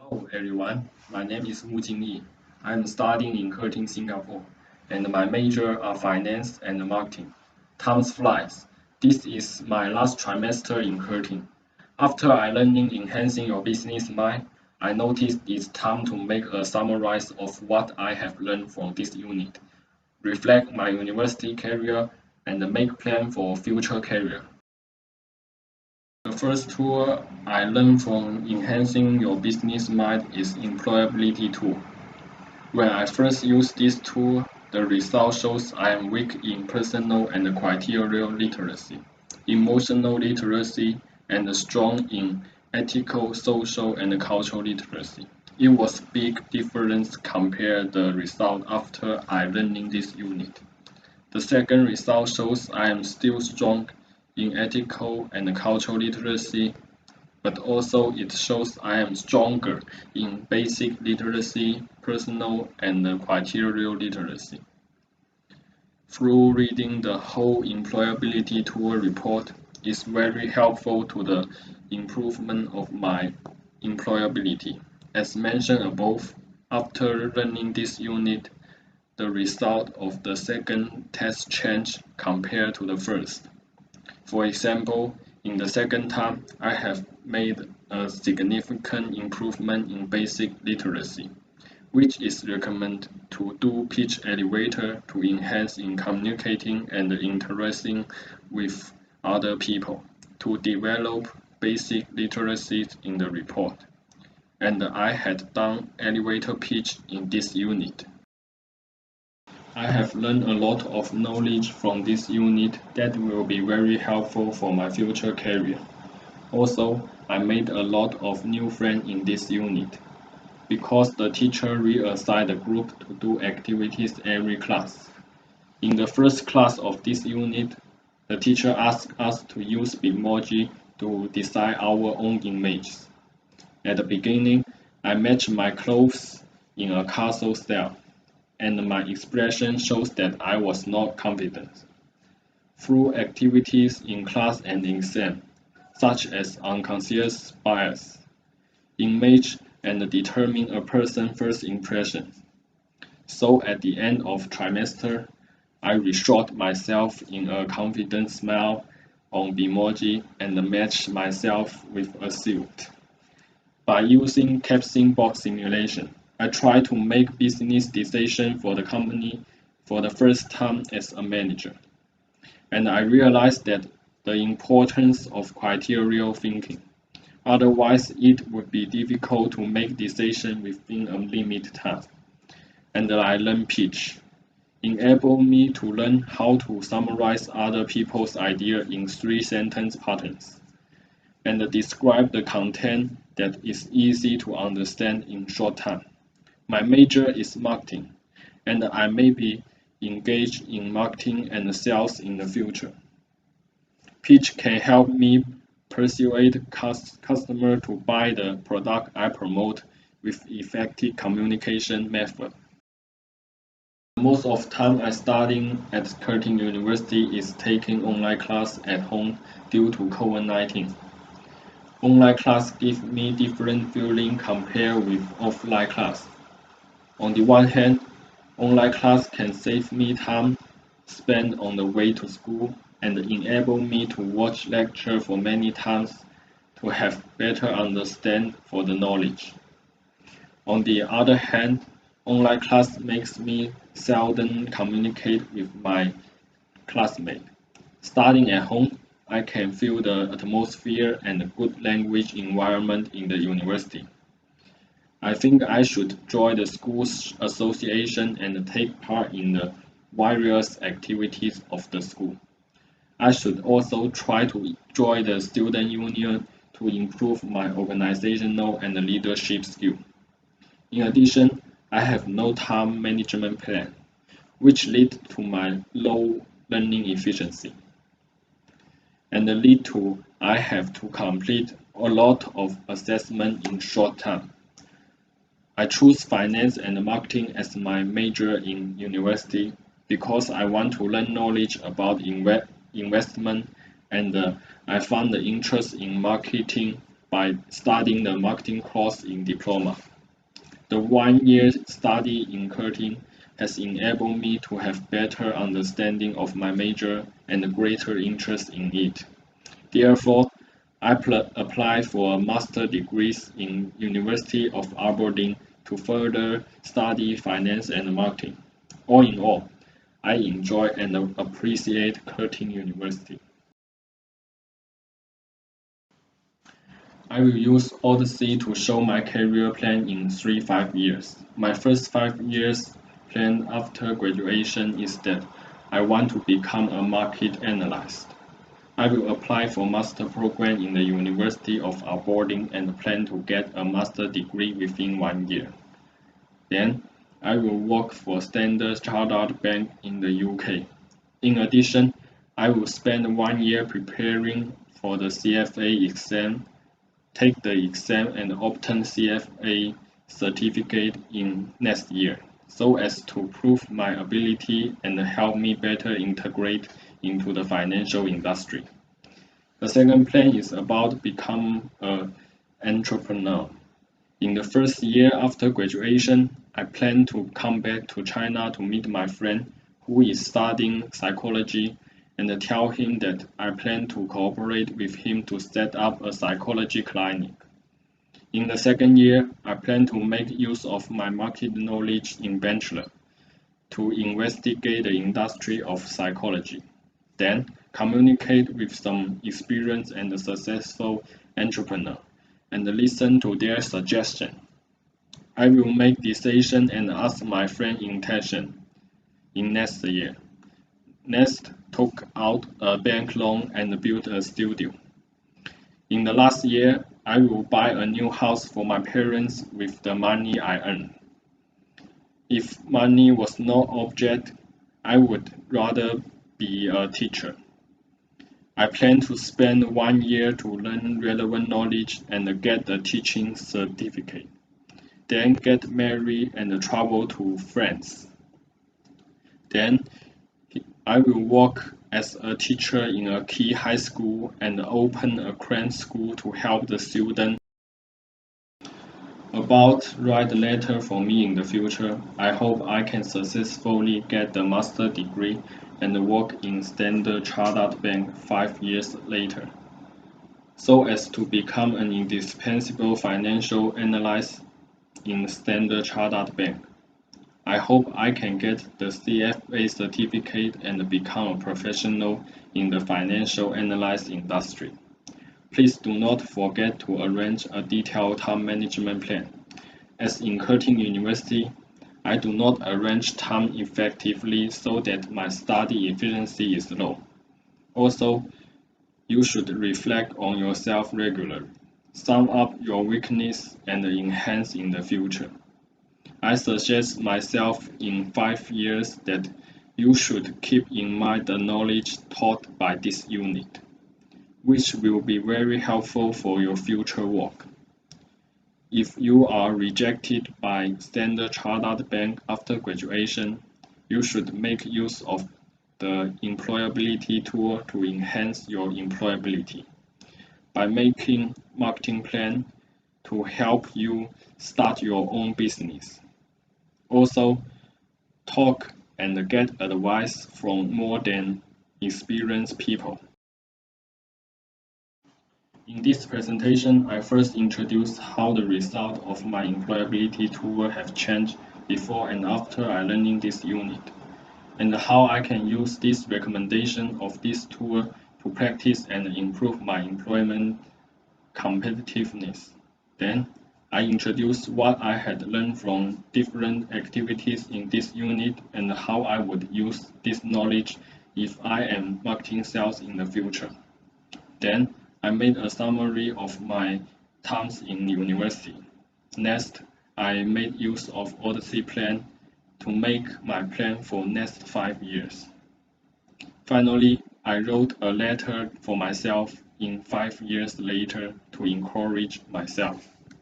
Hello everyone, my name is Wujinyi. I'm studying in Curtin, Singapore, and my major are finance and marketing. Time flies. This is my last trimester in Curtin. After I learning enhancing your business mind, I noticed it's time to make a summary of what I have learned from this unit, reflect my university career, and make plan for future career. The first tool I learned from enhancing your business mind is employability tool. When I first used this tool, the result shows I am weak in personal and criteria literacy, emotional literacy, and strong in ethical, social, and cultural literacy. It was big difference compared the result after I learning this unit. The second result shows I am still strong in ethical and cultural literacy, but also it shows I am stronger in basic literacy, personal and criteria literacy. Through reading the whole employability tool report is very helpful to the improvement of my employability. As mentioned above, after learning this unit, the result of the second test changed compared to the first. For example, in the second time, I have made a significant improvement in basic literacy, which is recommended to do pitch elevator to enhance in communicating and interacting with other people, to develop basic literacy in the report. And I had done elevator pitch in this unit. I have learned a lot of knowledge from this unit that will be very helpful for my future career. Also, I made a lot of new friends in this unit because the teacher reassigned the group to do activities every class. In the first class of this unit, the teacher asked us to use Bitmoji to design our own images. At the beginning, I matched my clothes in a castle style, and my expression shows that I was not confident. Through activities in class and exam, such as unconscious bias, image and determine a person's first impression. So at the end of trimester, I reshot myself in a confident smile on Bitmoji and matched myself with a suit. By using capsing box simulation, I try to make business decisions for the company for the first time as a manager. And I realized that the importance of criteria thinking. Otherwise, it would be difficult to make decisions within a limited time. And I learned pitch, enable me to learn how to summarize other people's ideas in 3-sentence patterns, and describe the content that is easy to understand in short time. My major is marketing, and I may be engaged in marketing and sales in the future. Pitch can help me persuade customers to buy the product I promote with effective communication method. Most of time I studying at Curtin University is taking online class at home due to COVID-19. Online class give me different feeling compared with offline class. On the one hand, online class can save me time spent on the way to school and enable me to watch lecture for many times to have better understand for the knowledge. On the other hand, online class makes me seldom communicate with my classmates. Studying at home, I can feel the atmosphere and the good language environment in the university. I think I should join the school's association and take part in the various activities of the school. I should also try to join the student union to improve my organizational and leadership skill. In addition, I have no time management plan, which lead to my low learning efficiency, and lead to I have to complete a lot of assessment in short time. I choose finance and marketing as my major in university because I want to learn knowledge about investment, and I found the interest in marketing by studying the marketing course in diploma. The 1 year study in Curtin has enabled me to have better understanding of my major and greater interest in it. Therefore, I applied for a master degrees in University of Aberdeen to further study finance and marketing. All in all, I enjoy and appreciate Curtin University. I will use Odyssey to show my career plan in 3-5 years. My first 5 years plan after graduation is that I want to become a market analyst. I will apply for master program in the University of Aberdeen and plan to get a master degree within 1 year. Then, I will work for Standard Chartered Bank in the UK. In addition, I will spend 1 year preparing for the CFA exam, take the exam and obtain CFA certificate in next year, so as to prove my ability and help me better integrate into the financial industry. The second plan is about becoming an entrepreneur. In the first year after graduation, I plan to come back to China to meet my friend who is studying psychology and tell him that I plan to cooperate with him to set up a psychology clinic. In the second year, I plan to make use of my market knowledge in bachelor to investigate the industry of psychology. Then, communicate with some experienced and successful entrepreneur and listen to their suggestion. I will make decision and ask my friend intention in next year. Next, took out a bank loan and built a studio. In the last year, I will buy a new house for my parents with the money I earn. If money was no object, I would rather be a teacher. I plan to spend 1 year to learn relevant knowledge and get the teaching certificate. Then get married and travel to France. Then I will work as a teacher in a key high school and open a cram school to help the students. About write a letter for me in the future. I hope I can successfully get the master degree and work in Standard Chartered Bank 5 years later, so as to become an indispensable financial analyst in Standard Chartered Bank. I hope I can get the CFA certificate and become a professional in the financial analyst industry. Please do not forget to arrange a detailed time management plan. As in Curtin University, I do not arrange time effectively so that my study efficiency is low. Also, you should reflect on yourself regularly, sum up your weakness and enhance in the future. I suggest myself in 5 years that you should keep in mind the knowledge taught by this unit, which will be very helpful for your future work. If you are rejected by Standard Chartered Bank after graduation, you should make use of the employability tool to enhance your employability by making marketing plan to help you start your own business. Also, talk and get advice from more than experienced people. In this presentation, I first introduced how the result of my employability tool have changed before and after I learning this unit, and how I can use this recommendation of this tool to practice and improve my employment competitiveness. Then, I introduced what I had learned from different activities in this unit and how I would use this knowledge if I am marketing sales in the future. Then, I made a summary of my times in university. Next, I made use of Odyssey plan to make my plan for next 5 years. Finally, I wrote a letter for myself in 5 years later to encourage myself.